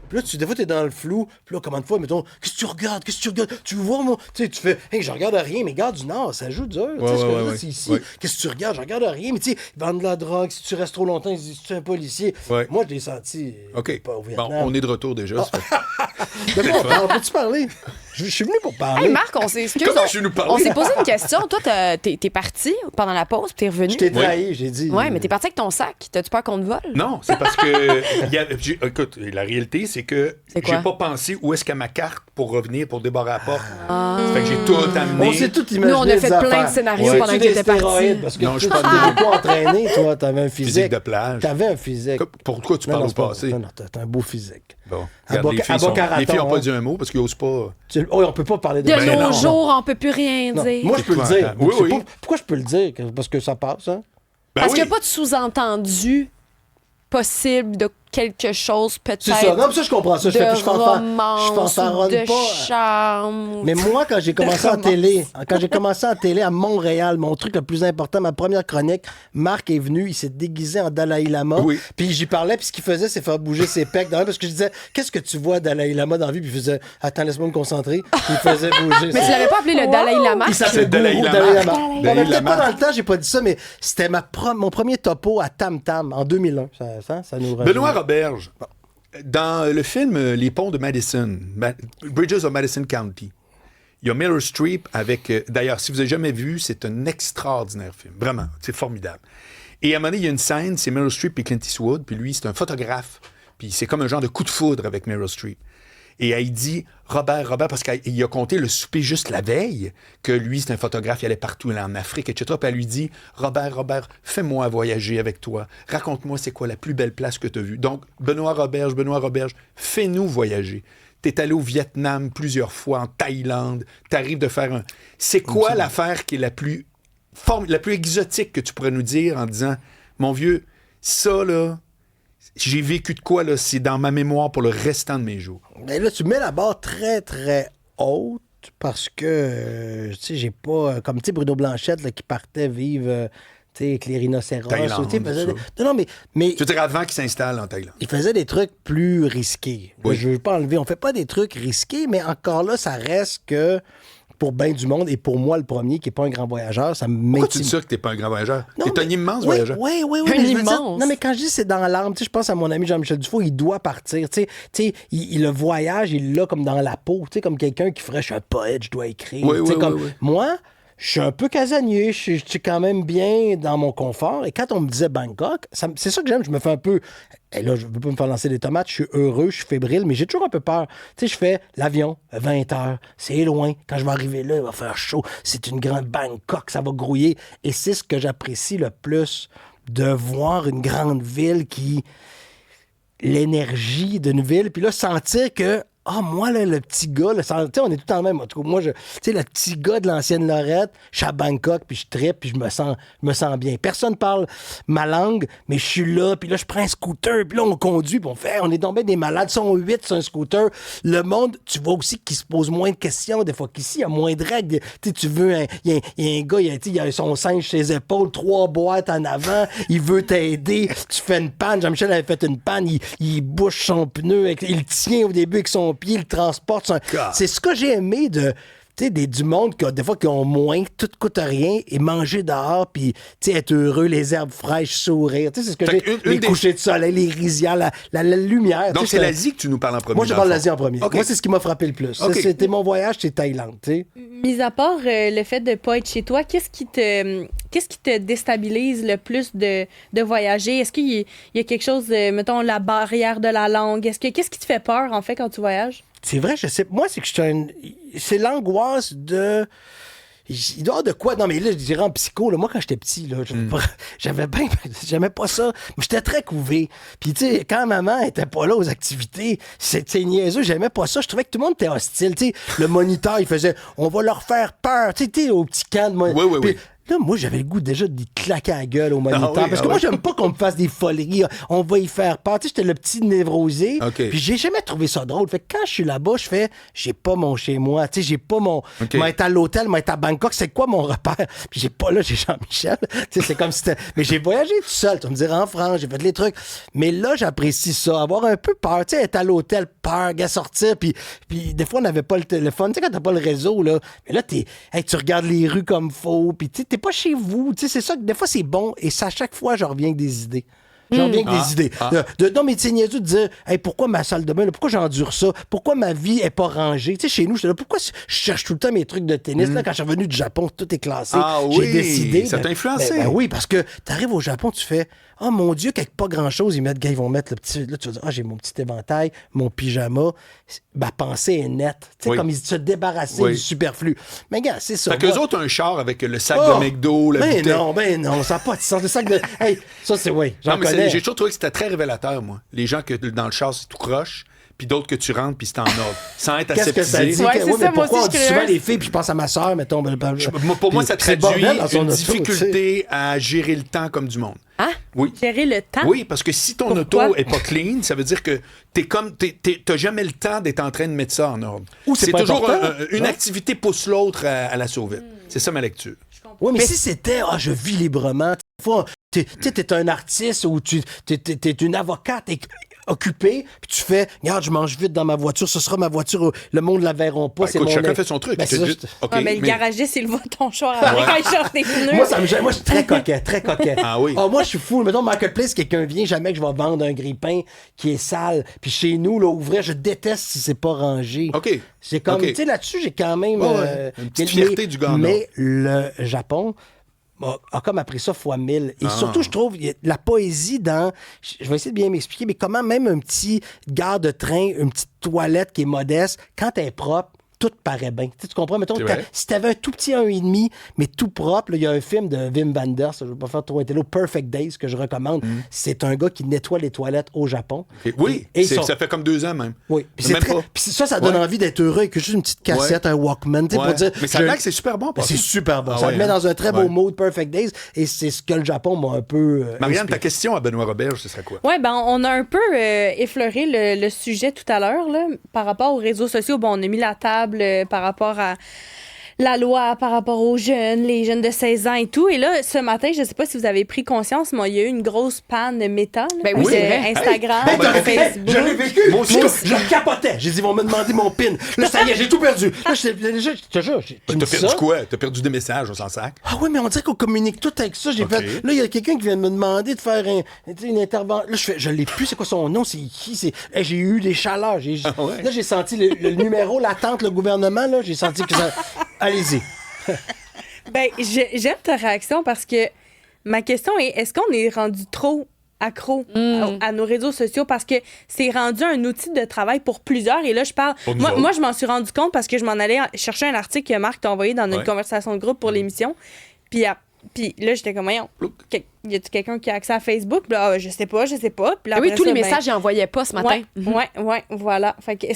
Puis là, des fois, t'es dans le flou. Puis là, comment de fois, mettons, qu'est-ce que tu regardes? Qu'est-ce que tu regardes? Tu vois, moi? Tu sais, tu fais, hey, je regarde à rien, mais gars du Nord, ça joue dur. Tu sais ce que je veux dire, c'est ici. Ouais. Qu'est-ce que tu regardes? Je regarde à rien, mais tu sais, ils vendent de la drogue. Si tu restes trop longtemps, ils disent, tu es un policier. Ouais. Moi, je l'ai senti. OK. Pas au Bon, Vietnam. on est de retour déjà. ça fait- Mais bon, on peut-tu parler? Je suis venu pour parler. Hey Marc, on s'est excuse, Comment je vais nous parler? on s'est posé une question. Toi, t'es parti pendant la pause, puis t'es revenu. Je t'ai trahi, j'ai dit. Ouais, mais t'es parti avec ton sac. T'as-tu peur qu'on te vole? Non, c'est parce que. Écoute, la réalité, c'est que C'est quoi? j'ai pas pensé où est-ce qu'il y a ma carte pour revenir, pour débarrer à la porte. Ça fait que j'ai tout amené. On s'est tout imaginé. Nous, on a fait des plein de affaires. scénarios Ouais. pendant Tu que des t'étais parti. stéroïdes, parce que Non, je tu parle t'es de- beaucoup entraîné, toi. T'avais un physique. Physique de plage. T'avais un physique. Pourquoi tu Non, parles non, au c'est pas passé? vrai. Non, t'as un beau physique. Bon. À Regarde, les filles Bocaraton, les filles n'ont pas hein. dit un mot parce qu'ils n'osent pas. Oh, on peut pas parler de De Ben nos non. jours, on peut plus rien Non. dire. Moi, je peux le C'est dire. toi. Oui, C'est oui. pas- Pourquoi je peux le dire? Parce que ça passe, hein? Ben Parce oui. qu'il n'y a pas de sous-entendu possible de quelque chose, peut-être. C'est ça. Non, mais ça, je comprends ça. de romance, je fanfaronne de pas. charme. Mais moi, quand j'ai commencé en télé, à Montréal, mon truc le plus important, ma première chronique, Marc est venu, il s'est déguisé en Dalai Lama. Oui. Puis j'y parlais, puis ce qu'il faisait, c'est faire bouger ses pecs. Parce que je disais, qu'est-ce que tu vois, Dalai Lama, dans la vie? Puis il faisait, attends, laisse-moi me concentrer. Puis il faisait bouger. Mais tu l'avais pas appelé le Dalai Lama? Il s'appelait C'est Dalai Guru Lama. Dalai Lama. Dalai Bon, mais peut-être Lama. pas dans le temps, j'ai pas dit ça, mais c'était mon premier topo à Tam Tam en 2001. Ça nous rajeunit. Benoît Roberge, dans le film Les ponts de Madison, Bridges of Madison County, il y a Meryl Streep avec... D'ailleurs, si vous n'avez jamais vu, c'est un extraordinaire film. Vraiment, c'est formidable. Et à un moment donné, il y a une scène, c'est Meryl Streep et Clint Eastwood, puis lui, c'est un photographe. Puis c'est comme un genre de coup de foudre avec Meryl Streep. Et elle dit, Robert, parce qu'il a compté le souper juste la veille, que lui, c'est un photographe, il allait partout, il allait en Afrique, etc. Puis elle lui dit, Robert, fais-moi voyager avec toi. Raconte-moi c'est quoi la plus belle place que tu as vue. Donc, Benoît Roberge, fais-nous voyager. T'es allé au Vietnam plusieurs fois, en Thaïlande, t'arrives de faire un... C'est quoi l'affaire qui est la plus exotique que tu pourrais nous dire en disant, mon vieux, ça, là... J'ai vécu de quoi, là? C'est dans ma mémoire pour le restant de mes jours. Mais là, tu mets la barre très, très haute parce que, tu sais, j'ai pas... Comme, tu sais, Bruno Blanchette, là, qui partait vivre, tu sais, avec les rhinocéros. Thaïlande, Tu sais, faisait ça. Non, mais Tu veux dire avant qu'il s'installe en Thaïlande? il faisait des trucs plus risqués. Oui. Je veux pas enlever. On fait pas des trucs risqués, mais encore là, ça reste que pour bien du monde, et pour moi, le premier, qui n'est pas un grand voyageur, ça me Pourquoi tu m'intimide. dis ça que t'es pas un grand voyageur? Non, T'es un mais- immense oui, voyageur. Oui, Un mais je veux dire- immense. non, mais quand je dis c'est dans l'âme, tu sais, je pense à mon ami Jean-Michel Dufault, il doit partir. Tu sais, le voyage, il l'a comme dans la peau. Tu sais, comme quelqu'un qui ferait, je suis un poète, je dois écrire. Oui, Tu sais, oui, comme, oui, oui. moi, je suis un peu casanier, je suis quand même bien dans mon confort. Et quand on me disait Bangkok, c'est ça que j'aime, je me fais un peu... Et là, je veux pas me faire lancer des tomates, je suis heureux, je suis fébrile, mais j'ai toujours un peu peur. Tu sais, je fais l'avion, 20 heures, c'est loin. Quand je vais arriver là, il va faire chaud. C'est une grande Bangkok, ça va grouiller. Et c'est ce que j'apprécie le plus, de voir une grande ville qui... l'énergie d'une ville, puis là, sentir que moi, là, le petit gars, tu sais, on est tout en même. En tout cas, moi, tu sais, le petit gars de l'ancienne Lorette, je suis à Bangkok, puis je trippe, puis je me sens bien. Personne parle ma langue, mais je suis là, puis là, je prends un scooter, puis là, on conduit, puis on fait, on est tombé des malades, ils sont 8 sur un scooter. Le monde, tu vois aussi qu'il se pose moins de questions, des fois qu'ici, il y a moins de règles. Tu sais, tu veux, il y a un gars, il a son singe sur ses épaules, 3 boîtes en avant, il veut t'aider, tu fais une panne, Jean-Michel avait fait une panne, il bouche son pneu, il le tient au début avec son pied, il le transporte. C'est ce que j'ai aimé de... Tu sais, du monde des fois qui ont moins, tout coûte rien, et manger dehors, puis être heureux, les herbes fraîches, sourire. Tu sais, c'est ce que Fait j'ai. qu'une Les des- couchers de soleil, les rizières, la lumière. Donc, tu sais, c'est l'Asie que tu nous parles en premier. Moi, je dans parle le d'Asie fond. en premier. OK. Moi, c'est ce qui m'a frappé le plus. OK. C'était mon voyage, c'est Thaïlande, tu sais. Mis à part le fait de ne pas être chez toi, qu'est-ce qui te déstabilise le plus de voyager? Est-ce qu'il y a quelque chose, mettons, la barrière de la langue? Qu'est-ce qui te fait peur, en fait, quand tu voyages? C'est vrai, je sais. Moi, c'est que c'est l'angoisse de. Il doit y avoir de quoi. Non, mais là, je dirais en psycho, là, moi, quand j'étais petit, là, j'aimais pas ça. Mais j'étais très couvé. Puis, tu sais, quand maman était pas là aux activités, c'est niaiseux, j'aimais pas ça. Je trouvais que tout le monde était hostile. Tu sais, le moniteur, il faisait, on va leur faire peur. Tu sais, au petit camp de Oui. Puis, Là, moi, j'avais le goût déjà d'y claquer à la gueule au moniteur. Ah oui, parce que moi, j'aime pas qu'on me fasse des foleries. On va y faire peur. Tu sais, j'étais le petit névrosé. OK. Puis j'ai jamais trouvé ça drôle. Fait que quand je suis là-bas, je fais, j'ai pas mon chez-moi. Tu sais, j'ai pas mon. OK. Moi, être à l'hôtel, moi, être à Bangkok, c'est quoi mon repère? Puis j'ai pas là, j'ai Jean-Michel. Tu sais, c'est comme si c'était. Mais j'ai voyagé tout seul. Tu vas me dire en France, j'ai fait les trucs. Mais là, j'apprécie ça. Avoir un peu peur. Tu sais, être à l'hôtel, peur, gars, sortir. Puis des fois, on n'avait pas le téléphone. Tu sais, quand t'as pas le réseau, là. Mais là, tu regardes les rues comme faux. Puis tu sais, t'es pas chez vous. Tu sais, c'est ça. Des fois, c'est bon. Et ça, à chaque fois, je reviens avec des idées. Je reviens avec des idées. Non, mais tu sais, niaiseux de dire, hey, pourquoi ma salle de bain, là, pourquoi j'endure ça? Pourquoi ma vie est pas rangée? Tu sais, chez nous, j'étais là, pourquoi je cherche tout le temps mes trucs de tennis? Là, quand je suis revenu du Japon, tout est classé. Ah J'ai oui, décidé. ça t'a influencé. Ben oui, parce que t'arrives au Japon, tu fais, oh mon Dieu, quelque pas grand-chose, ils vont mettre le petit. Là, tu vas dire, j'ai mon petit éventail, mon pyjama. Ma pensée est nette. Tu sais, Oui. comme ils se débarrassaient Oui. du superflu. Mais gars, c'est ça. Fait qu'eux Moi- autres ont un char avec le sac Oh! de McDo, la ben bouteille. non, ça n'a pas de sens. Le sac de. Hey, ça, c'est oui, j'en Non, mais connais. j'ai toujours trouvé que c'était très révélateur, moi. Les gens que dans le char, c'est tout croche, puis d'autres que tu rentres, puis c'est en ordre. Sans être Qu'est-ce que ça dit? aseptisé. Ouais, c'est mais ça, moi pourquoi aussi, on dit je souvent connais. les filles, puis je pense à ma soeur, mettons. Pour moi, ça Puis c'est traduit bordel dans son une auto, difficulté à gérer le temps comme du monde. Ah, Oui. gérer le temps. Oui, parce que si ton Pourquoi? auto est pas clean, ça veut dire que t'as jamais le temps d'être en train de mettre ça en ordre. Ou c'est pas toujours important, une ouais. activité pousse l'autre à la sauver. C'est ça ma lecture. Oui, mais si c'était, je vis librement, tu sais, t'es un artiste ou t'es une avocate occupée, puis tu fais, regarde, je mange vite dans ma voiture, ce sera ma voiture, le monde ne la verront pas, Ben, c'est écoute, mon... chacun fait son truc. Ben, c'est C'est ça, juste- je- OK, Ah, mais le garagiste, il voit ton char après quand il change tes pneus. Moi, ça me gêne. Moi, je suis très coquet, très coquet. Ah oui. Moi, je suis fou. Mettons, Marketplace, quelqu'un vient, jamais que je vais vendre un grille-pain qui est sale. Puis chez nous, là, ouvrir, je déteste si c'est pas rangé. OK. C'est comme, OK. tu sais, là-dessus, j'ai quand même... Ouais, ouais. Une petite fierté du gars en Mais le Japon a comme appris ça fois 1000. Et surtout, je trouve, il y a la poésie dans... Je vais essayer de bien m'expliquer, mais comment même un petit gare de train, une petite toilette qui est modeste, quand elle est propre, tout paraît bien. Tu comprends? Mettons, C'est vrai. si t'avais un tout petit 1,5, mais tout propre, là, il y a un film de Wim Wenders, je ne veux pas faire trop intello, Perfect Days, que je recommande. C'est un gars qui nettoie les toilettes au Japon. OK. Oui, Et c'est- ils sont- ça fait comme 2 ans même. Oui. Puis, Même pas. puis ça donne Ouais. envie d'être heureux avec juste une petite cassette, un Walkman, tu sais, Ouais. pour dire... Mais ça a l'air que c'est super bon. Ben, par c'est contre. super bon. Ah Ça ouais, te met hein? dans un très beau Ouais. mode, Perfect Days, et c'est ce que le Japon m'a un peu... Marianne, ta inspiré. question à Benoît Roberge, ce serait quoi? Oui, ben on a un peu effleuré le sujet tout à l'heure là, par rapport aux réseaux sociaux. Bon, on a mis la table par rapport à la loi, par rapport aux jeunes, les jeunes de 16 ans et tout. Et là, ce matin, je sais pas si vous avez pris conscience, mais il y a eu une grosse panne méta. Là, Ben oui, de c'est vrai. Instagram, Hey, t'as de fait- hey, Facebook. je l'ai vécu. Moi aussi. Je capotais. J'ai dit, ils vont me demander mon pin. Là, ça y est, j'ai tout perdu. Là, je te jure, tu me T'as dis perdu ça? quoi? T'as perdu des messages, on s'en sac. Ah oui, mais on dirait qu'on communique tout avec ça. J'ai OK. fait. Là, il y a quelqu'un qui vient de me demander de faire une intervention. Là, je l'ai plus. C'est quoi son nom? C'est qui? Hey, j'ai eu des chaleurs. Ah ouais? Là, j'ai senti le numéro, l'attente, le gouvernement. Là, j'ai senti que ça. Allez-y. Ben, j'aime ta réaction parce que ma question est qu'on est rendu trop accro à nos réseaux sociaux parce que c'est rendu un outil de travail pour plusieurs. Et là, je parle... Pour nous autres. Moi, je m'en suis rendu compte parce que je m'en allais chercher un article que Marc t'a envoyé dans notre Ouais. conversation de groupe pour l'émission. Puis là, j'étais comme, voyons, y a-tu quelqu'un qui a accès à Facebook? Puis là, je sais pas. Puis là, Ah oui, après tous ça, les ben, messages, j'en envoyais pas ce matin. Ouais, voilà. Fait que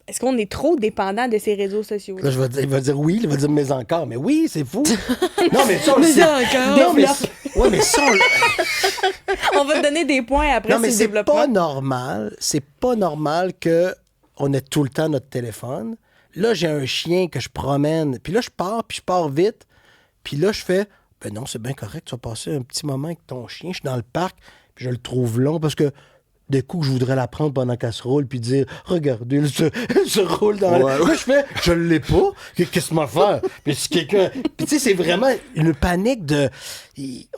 est-ce qu'on est trop dépendant de ces réseaux sociaux? Là, il va dire oui, il va dire mais encore. Mais oui, c'est fou. Non, mais ça, on le Mais sait. encore. Non, mais Développe. ouais, mais ça, on- On va te donner des points après Non, mais ce c'est développement. pas normal. C'est pas normal que on ait tout le temps notre téléphone. Là, j'ai un chien que je promène. Puis là, je pars vite. Puis là, je fais, ben non, c'est bien correct. Tu vas passer un petit moment avec ton chien. Je suis dans le parc. Puis je le trouve long parce que des coups, je voudrais la prendre pendant qu'elle se roule puis dire, regardez, elle se roule dans Ouais, le... Là, je fais, je l'ai pas. Qu'est-ce que m'a faire? Puis si quelqu'un... Puis tu sais, c'est vraiment une panique de...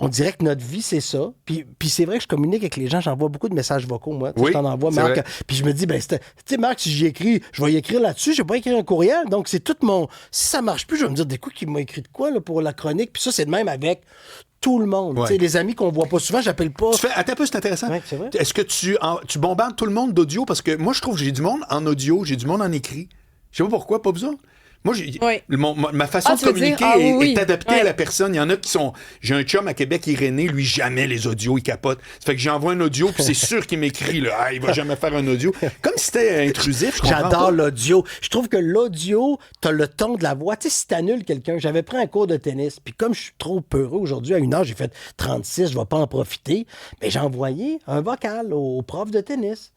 On dirait que notre vie, c'est ça. Puis c'est vrai que je communique avec les gens. J'envoie beaucoup de messages vocaux, moi. Tu sais, Oui, je t'en envoie, c'est Marc. vrai. Puis je me dis, ben, tu sais, Marc, si j'y écris, je vais y écrire là-dessus. Je vais pas écrire un courriel. Donc, c'est tout mon... Si ça marche plus, je vais me dire, des coups, qui m'a écrit de quoi, là, pour la chronique. Puis ça, c'est de même avec tout le monde. Ouais. Tu sais, les amis qu'on voit pas souvent, j'appelle pas. Attends un peu, c'est intéressant. Ouais, c'est vrai. Est-ce que tu bombardes tout le monde d'audio? Parce que moi, je trouve que j'ai du monde en audio, j'ai du monde en écrit. Je sais pas pourquoi, pas besoin. Moi, Oui. ma façon de tu veux dire, communiquer est adaptée Ouais. à la personne. Il y en a qui sont... J'ai un chum à Québec, Irénée, lui, jamais les audios, il capote. Ça fait que j'envoie un audio, puis c'est sûr qu'il m'écrit, là, il va jamais faire un audio. Comme si c'était intrusif, je comprends J'adore pas. l'audio. Je trouve que l'audio, t'as le ton de la voix. Tu sais, si t'annules quelqu'un, j'avais pris un cours de tennis, puis comme je suis trop peureux aujourd'hui, à une heure, j'ai fait 36, je vais pas en profiter, mais j'ai envoyé un vocal au prof de tennis.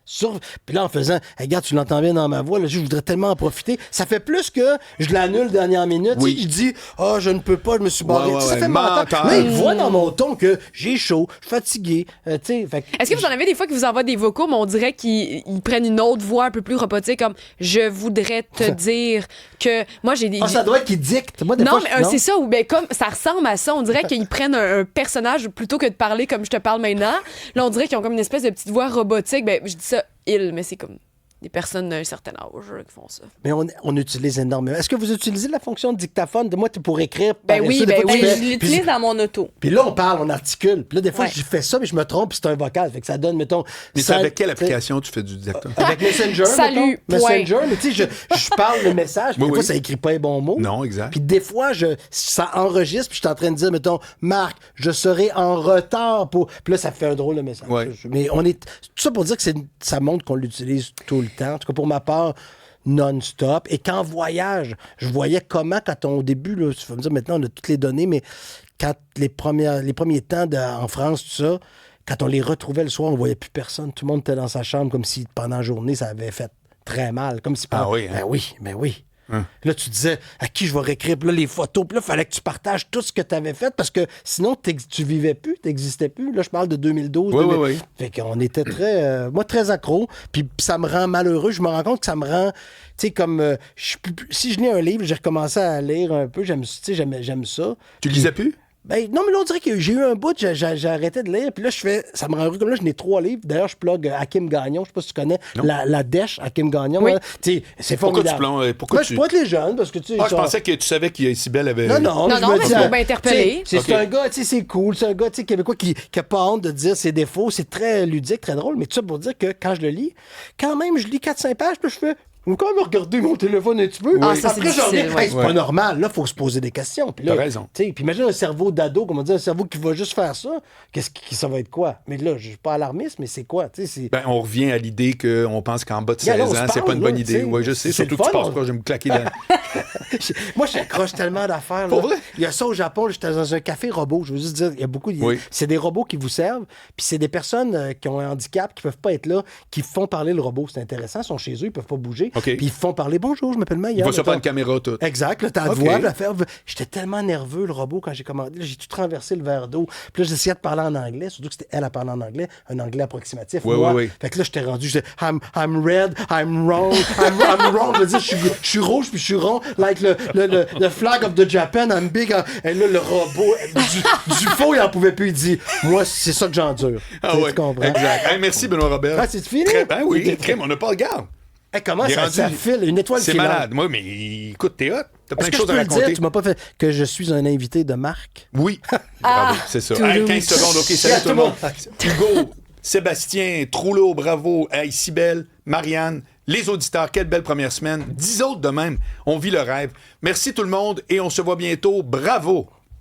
Puis là, en faisant, hey, regarde, tu l'entends bien dans ma voix, là, je voudrais tellement en profiter. Ça fait plus que je l'annule dernière minute. Oui. Tu sais, je dis, je ne peux pas, je me suis barré. Ouais, Tu sais, ça ouais, fait mental. mental. Là, il voit dans mon ton que j'ai chaud, je suis fatigué. Tu sais, fait Est-ce que vous en avez des fois qui vous envoient des vocaux, mais on dirait qu'ils prennent une autre voix un peu plus robotique, comme je voudrais te dire que. Moi, j'ai des. ça doit être qu'il dicte. Moi, des Non, fois, mais c'est ça, ou ben, comme ça ressemble à ça. On dirait qu'ils prennent un personnage plutôt que de parler comme je te parle maintenant. Là, on dirait qu'ils ont comme une espèce de petite voix robotique. Ben, je dis ça, mais c'est comme des personnes d'un certain âge qui font ça. Mais on utilise énormément. Est-ce que vous utilisez la fonction de dictaphone? De moi, pour écrire. Ben oui, ben oui. Je l'utilise dans mon auto. Puis là, on parle, on articule. Puis là, des fois, Ouais. je fais ça, mais je me trompe, puis c'est un vocal. Fait que ça donne, mettons. Mais c'est avec quelle application tu fais du dictaphone? Avec Messenger. Salut, mettons. point. Messenger, mais tu sais, je parle le message, puis Oui, des fois, oui. ça écrit pas les bons mots. Non, exact. Puis des fois, ça enregistre, puis je suis en train de dire, mettons, Marc, je serai en retard pour. Puis là, ça fait un drôle de message. Ouais. Mais tout ça pour dire que ça montre qu'on l'utilise tout le temps. En tout cas, pour ma part, non-stop. Et qu'en voyage, je voyais comment, au début, là, tu vas me dire, maintenant, on a toutes les données, mais quand les premiers temps en France, tout ça, quand on les retrouvait le soir, on voyait plus personne. Tout le monde était dans sa chambre comme si pendant la journée, ça avait fait très mal. Comme si Oui, hein? Ben oui. Là, tu disais, à qui je vais réécrire? Puis là, les photos. Puis là, il fallait que tu partages tout ce que tu avais fait parce que sinon, tu vivais plus, tu n'existais plus. Là, je parle de 2012. Oui. Fait qu'on était très accro. Puis ça me rend malheureux. Je me rends compte que ça me rend, tu sais, comme, si je lis un livre, j'ai recommencé à lire un peu. J'aime ça. Tu lisais plus? Ben, non, mais là, on dirait que j'ai eu un bout, j'ai arrêté de lire, puis là, ça me rend heureux. Comme là, je n'ai 3 livres. D'ailleurs, je plug Hakim Gagnon. Je sais pas si tu connais la dèche Hakim Gagnon. Oui. Là. Tu sais, c'est Pourquoi formidable. pourquoi Ben, je pourrais être les jeunes, parce que tu sais. je pensais que tu savais que Cybèle avait... Non, Non, je non, me mais dis, c'est pour m'interpeller. tu sais, C'est Ok. un gars, tu sais, c'est cool. C'est un gars, tu sais, québécois qui a pas honte de dire ses défauts. C'est très ludique, très drôle. Mais tout ça pour dire que quand je le lis, quand même, je lis 4-5 pages, puis je fais. Vous quand même regarder mon téléphone un petit peu. Ah, ça, c'est Après, je reviens, difficile, ouais. hey, c'est pas normal. Là, il faut se poser des questions. Puis là, T'as raison. tu sais, puis imagine un cerveau d'ado, comme on dit, un cerveau qui va juste faire ça. Ça va être quoi? Mais là, je suis pas alarmiste, mais c'est quoi? Tu sais, c'est. Ben, on revient à l'idée qu'on pense qu'en bas de 16 Yeah, là, on ans, se c'est parle, pas une bonne là, idée. tu sais. Oui, je sais. C'est Surtout le que tu fun, penses pas, je vais me claquer dans... Moi, j'accroche tellement d'affaires. Pour là. vrai? Il y a ça au Japon. J'étais dans un café robot. Je veux juste dire, il y a beaucoup. Oui. C'est des robots qui vous servent. Puis c'est des personnes qui ont un handicap, qui peuvent pas être là, qui font parler le robot. C'est intéressant. Ils sont chez eux, ils peuvent pas bouger. OK. Puis ils font parler. Bonjour, je m'appelle Maya. Il va se mettons. faire une caméra toute. Exact, là, t'as la OK. voix, la faire. J'étais tellement nerveux, le robot, quand j'ai commandé. Là, j'ai tout renversé le verre d'eau. Puis là, j'essayais de parler en anglais, surtout que c'était elle à parler en anglais, un anglais approximatif. Oui, moi. oui, oui. Fait que là, j'étais rendu, je disais, I'm red, I'm wrong, I'm wrong. Je veux dire, je suis rouge, puis je suis rond, like le flag of the Japan, I'm big. Et là, le robot, du faux, il en pouvait plus. Il dit, moi, c'est ça que j'endure. Ah Tu sais, ouais, tu comprends? exact. Hey, merci, Benoît Robert. Ah, c'est fini? Ben oui, crème, on n'a pas le garde. Hey, comment Il est ça, rendu- ça file? Une étoile C'est filante. malade. Moi, mais écoute, t'es hot. T'as plein Est-ce de que je choses peux à le dire? raconter. Tu m'as pas fait que je suis un invité de marque? Oui. Bravo, c'est ça. Hey, 15 secondes, OK, salut tout le monde. Hugo, Sébastien, Trouleau, bravo. Hey, Cybèle, Marianne, les auditeurs, quelle belle première semaine. 10 autres de même. On vit le rêve. Merci tout le monde et on se voit bientôt. Bravo.